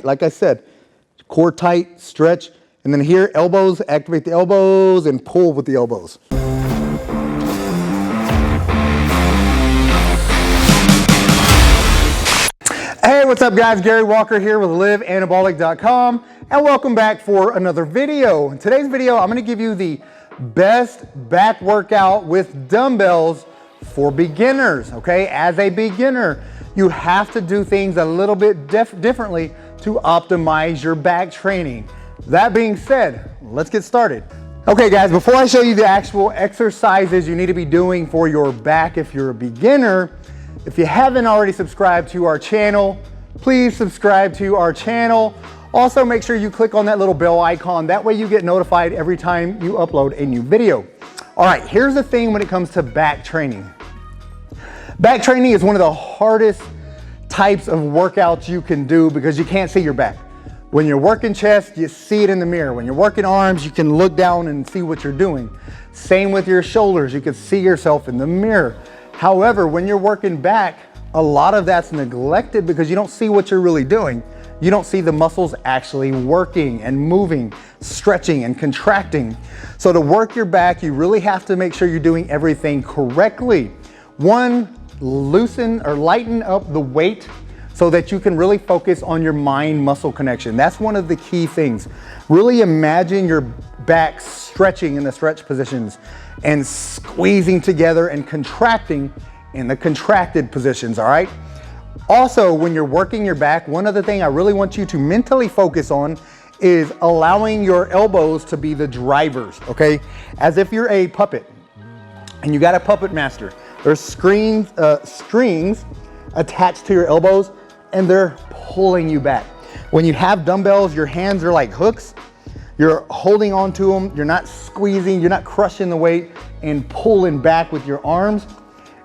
Like I said, core tight, stretch, and then here, elbows, activate the elbows and pull with the elbows. Hey, what's up guys? Gary Walker here with liveanabolic.com and welcome back for another video. In today's video, I'm going to give you the best back workout with dumbbells for beginners, okay? As a beginner, you have to do things a little bit differently to optimize your back training. That being said, let's get started. Okay guys, before I show you the actual exercises you need to be doing for your back if you're a beginner, if you haven't already subscribed to our channel, please subscribe to our channel. Also make sure you click on that little bell icon. That way you get notified every time you upload a new video. All right, here's the thing when it comes to back training. Back training is one of the hardest types of workouts you can do because you can't see your back. When you're working chest, you see it in the mirror. When you're working arms, you can look down and see what you're doing. Same with your shoulders, you can see yourself in the mirror. However, when you're working back, a lot of that's neglected because you don't see what you're really doing. You don't see the muscles actually working and moving, stretching and contracting. So to work your back, you really have to make sure you're doing everything correctly. One, loosen or lighten up the weight so that you can really focus on your mind-muscle connection. That's one of the key things. Really imagine your back stretching in the stretch positions and squeezing together and contracting in the contracted positions, all right? Also, when you're working your back, one other thing I really want you to mentally focus on is allowing your elbows to be the drivers, okay? As if you're a puppet and you got a puppet master. There's strings attached to your elbows and they're pulling you back. When you have dumbbells, your hands are like hooks. You're holding onto them. You're not squeezing, you're not crushing the weight and pulling back with your arms.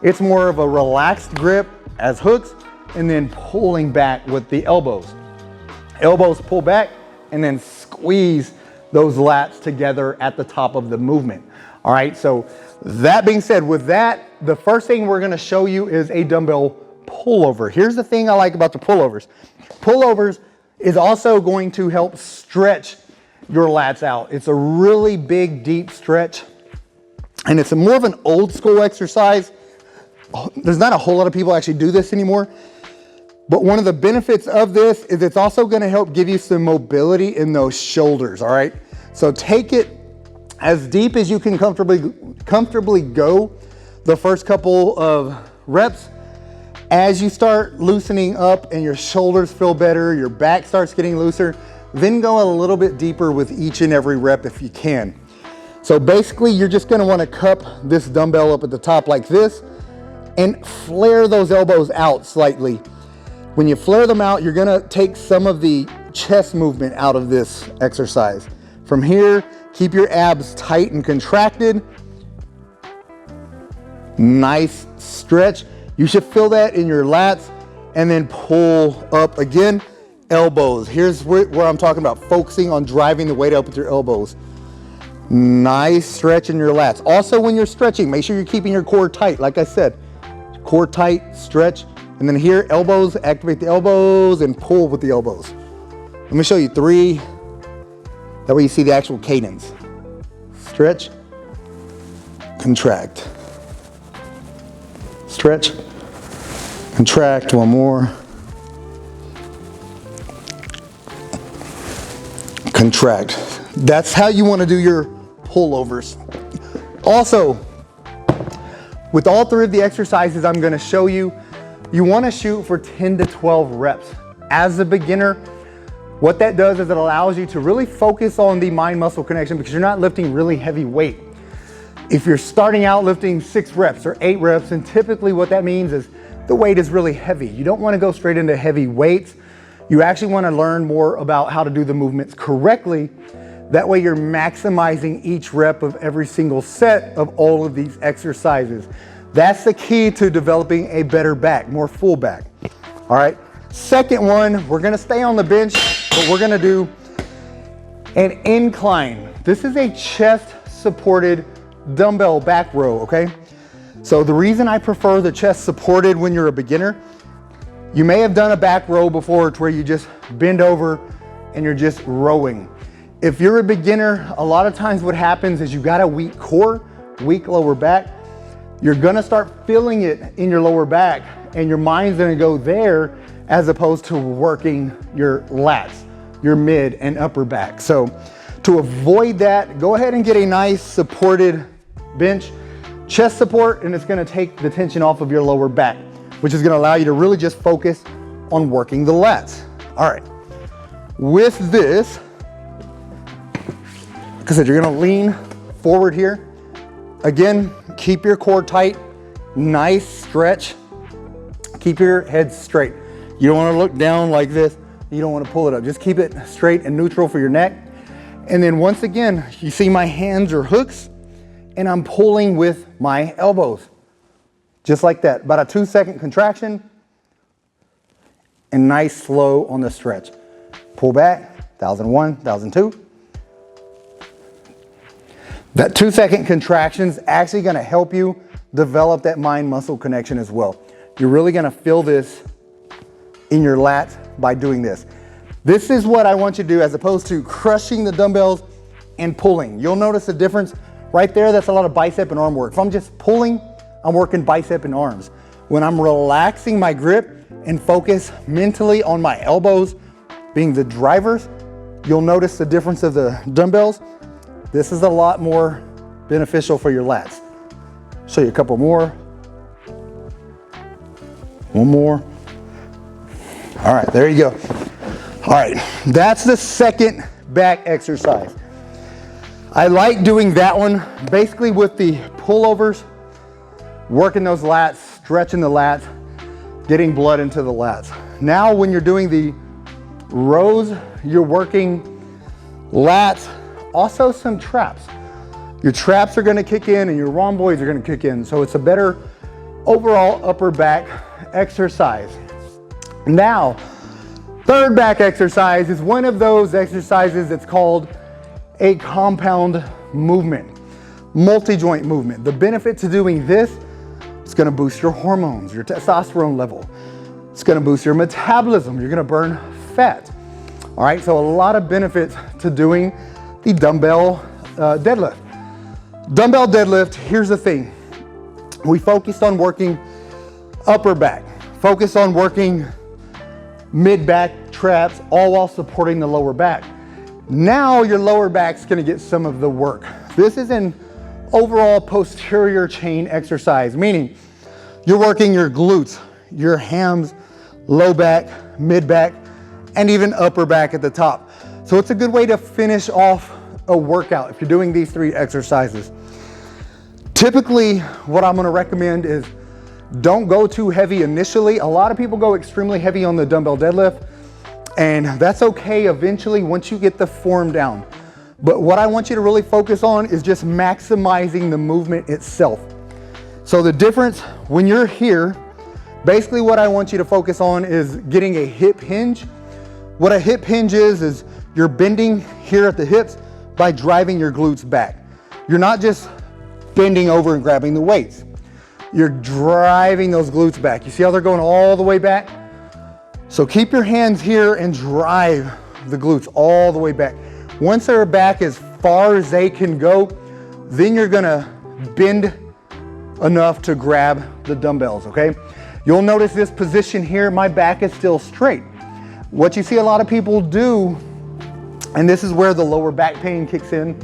It's more of a relaxed grip as hooks and then pulling back with the elbows. Elbows pull back and then squeeze those lats together at the top of the movement. All right, so that being said, with that, the first thing we're gonna show you is a dumbbell pullover. Here's the thing I like about the pullovers. Pullovers is also going to help stretch your lats out. It's a really big, deep stretch, and it's more of an old school exercise. There's not a whole lot of people actually do this anymore, but one of the benefits of this is it's also gonna help give you some mobility in those shoulders, all right? So take it as deep as you can comfortably go the first couple of reps. As you start loosening up and your shoulders feel better, your back starts getting looser, then go a little bit deeper with each and every rep if you can. So basically you're just gonna wanna cup this dumbbell up at the top like this and flare those elbows out slightly. When you flare them out, you're gonna take some of the chest movement out of this exercise. From here, keep your abs tight and contracted. Nice stretch. You should feel that in your lats and then pull up again. Elbows. Here's where I'm talking about focusing on driving the weight up with your elbows. Nice stretch in your lats. Also, when you're stretching, make sure you're keeping your core tight. Like I said, core tight, stretch, and then here, elbows, activate the elbows and pull with the elbows. Let me show you 3. That way you see the actual cadence. Stretch, contract. Stretch, contract, one more. Contract. That's how you want to do your pullovers. Also, with all 3 of the exercises I'm going to show you, you want to shoot for 10 to 12 reps. As a beginner, what that does is it allows you to really focus on the mind-muscle connection because you're not lifting really heavy weight. If you're starting out lifting 6 reps or 8 reps, and typically what that means is the weight is really heavy. You don't want to go straight into heavy weights. You actually want to learn more about how to do the movements correctly. That way you're maximizing each rep of every single set of all of these exercises. That's the key to developing a better back, more full back. All right, second one, we're gonna stay on the bench, but we're gonna do an incline. This is a chest supported dumbbell back row, okay? So the reason I prefer the chest supported when you're a beginner, you may have done a back row before to where you just bend over, and you're just rowing. If you're a beginner, a lot of times what happens is you got a weak core, weak lower back. You're gonna start feeling it in your lower back, and your mind's gonna go there as opposed to working your lats, your mid and upper back. So to avoid that, go ahead and get a nice supported bench, chest support, and it's gonna take the tension off of your lower back, which is gonna allow you to really just focus on working the lats. All right, with this, like I said, you're gonna lean forward here. Again, keep your core tight, nice stretch. Keep your head straight. You don't wanna look down like this. You don't wanna pull it up. Just keep it straight and neutral for your neck. And then once again, you see my hands are hooks and I'm pulling with my elbows. Just like that, about a 2-second contraction and nice slow on the stretch. Pull back, 1001, 1002. That 2-second contraction is actually gonna help you develop that mind muscle connection as well. You're really gonna feel this in your lats by doing this. This is what I want you to do as opposed to crushing the dumbbells and pulling. You'll notice the difference right there. That's a lot of bicep and arm work. If I'm just pulling, I'm working bicep and arms. When I'm relaxing my grip and focus mentally on my elbows being the drivers, you'll notice the difference of the dumbbells. This is a lot more beneficial for your lats. Show you a couple more. One more. All right, there you go. All right, that's the second back exercise. I like doing that one basically with the pullovers, working those lats, stretching the lats, getting blood into the lats. Now when you're doing the rows, you're working lats, also some traps. Your traps are gonna kick in and your rhomboids are gonna kick in. So it's a better overall upper back exercise. Now, third back exercise is one of those exercises that's called a compound movement, multi-joint movement. The benefit to doing this, it's gonna boost your hormones, your testosterone level. It's gonna boost your metabolism. You're gonna burn fat. All right, so a lot of benefits to doing the dumbbell deadlift. Dumbbell deadlift, here's the thing. We focused on working upper back, focus on working mid back traps, all while supporting the lower back. Now your lower back's gonna get some of the work. This is an overall posterior chain exercise, meaning you're working your glutes, your hams, low back, mid back, and even upper back at the top. So it's a good way to finish off a workout if you're doing these 3 exercises. Typically, what I'm gonna recommend is don't go too heavy initially. A lot of people go extremely heavy on the dumbbell deadlift, and that's okay eventually once you get the form down. But what I want you to really focus on is just maximizing the movement itself. So the difference when you're here, basically what I want you to focus on is getting a hip hinge. What a hip hinge is you're bending here at the hips by driving your glutes back. You're not just bending over and grabbing the weights. You're driving those glutes back. You see how they're going all the way back? So keep your hands here and drive the glutes all the way back. Once they're back as far as they can go, then you're gonna bend enough to grab the dumbbells, okay? You'll notice this position here, my back is still straight. What you see a lot of people do, and this is where the lower back pain kicks in,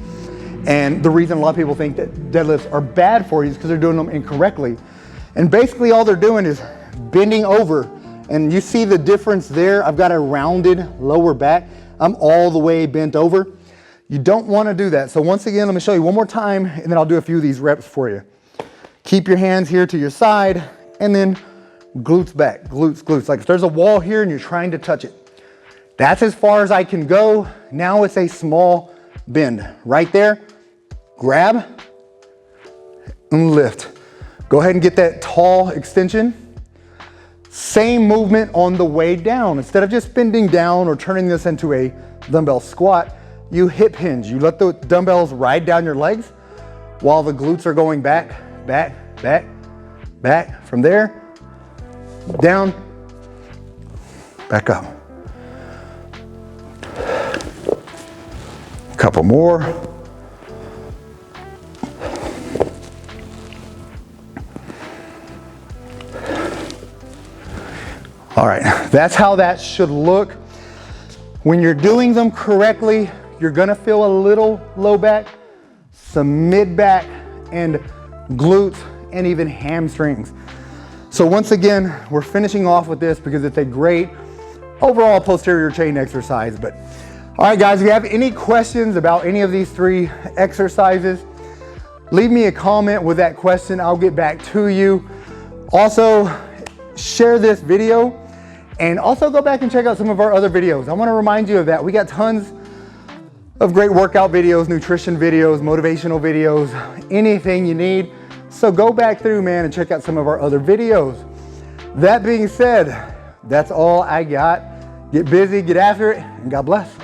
and the reason a lot of people think that deadlifts are bad for you is because they're doing them incorrectly. And basically all they're doing is bending over, and you see the difference there. I've got a rounded lower back. I'm all the way bent over. You don't want to do that. So once again, let me show you one more time, and then I'll do a few of these reps for you. Keep your hands here to your side, and then glutes back, glutes, glutes. Like if there's a wall here and you're trying to touch it, that's as far as I can go. Now it's a small bend. Right there, grab and lift. Go ahead and get that tall extension. Same movement on the way down. Instead of just bending down or turning this into a dumbbell squat, you hip hinge. You let the dumbbells ride down your legs while the glutes are going back, back, back, back. From there, down, back up. Couple more. All right, that's how that should look. When you're doing them correctly, you're gonna feel a little low back, some mid back, and glutes, and even hamstrings. So once again, we're finishing off with this because it's a great overall posterior chain exercise. But all right, guys, if you have any questions about any of these 3 exercises, leave me a comment with that question. I'll get back to you. Also, share this video and also go back and check out some of our other videos. I want to remind you of that. We got tons of great workout videos, nutrition videos, motivational videos, anything you need. So go back through, man, and check out some of our other videos. That being said, that's all I got. Get busy, get after it, and God bless.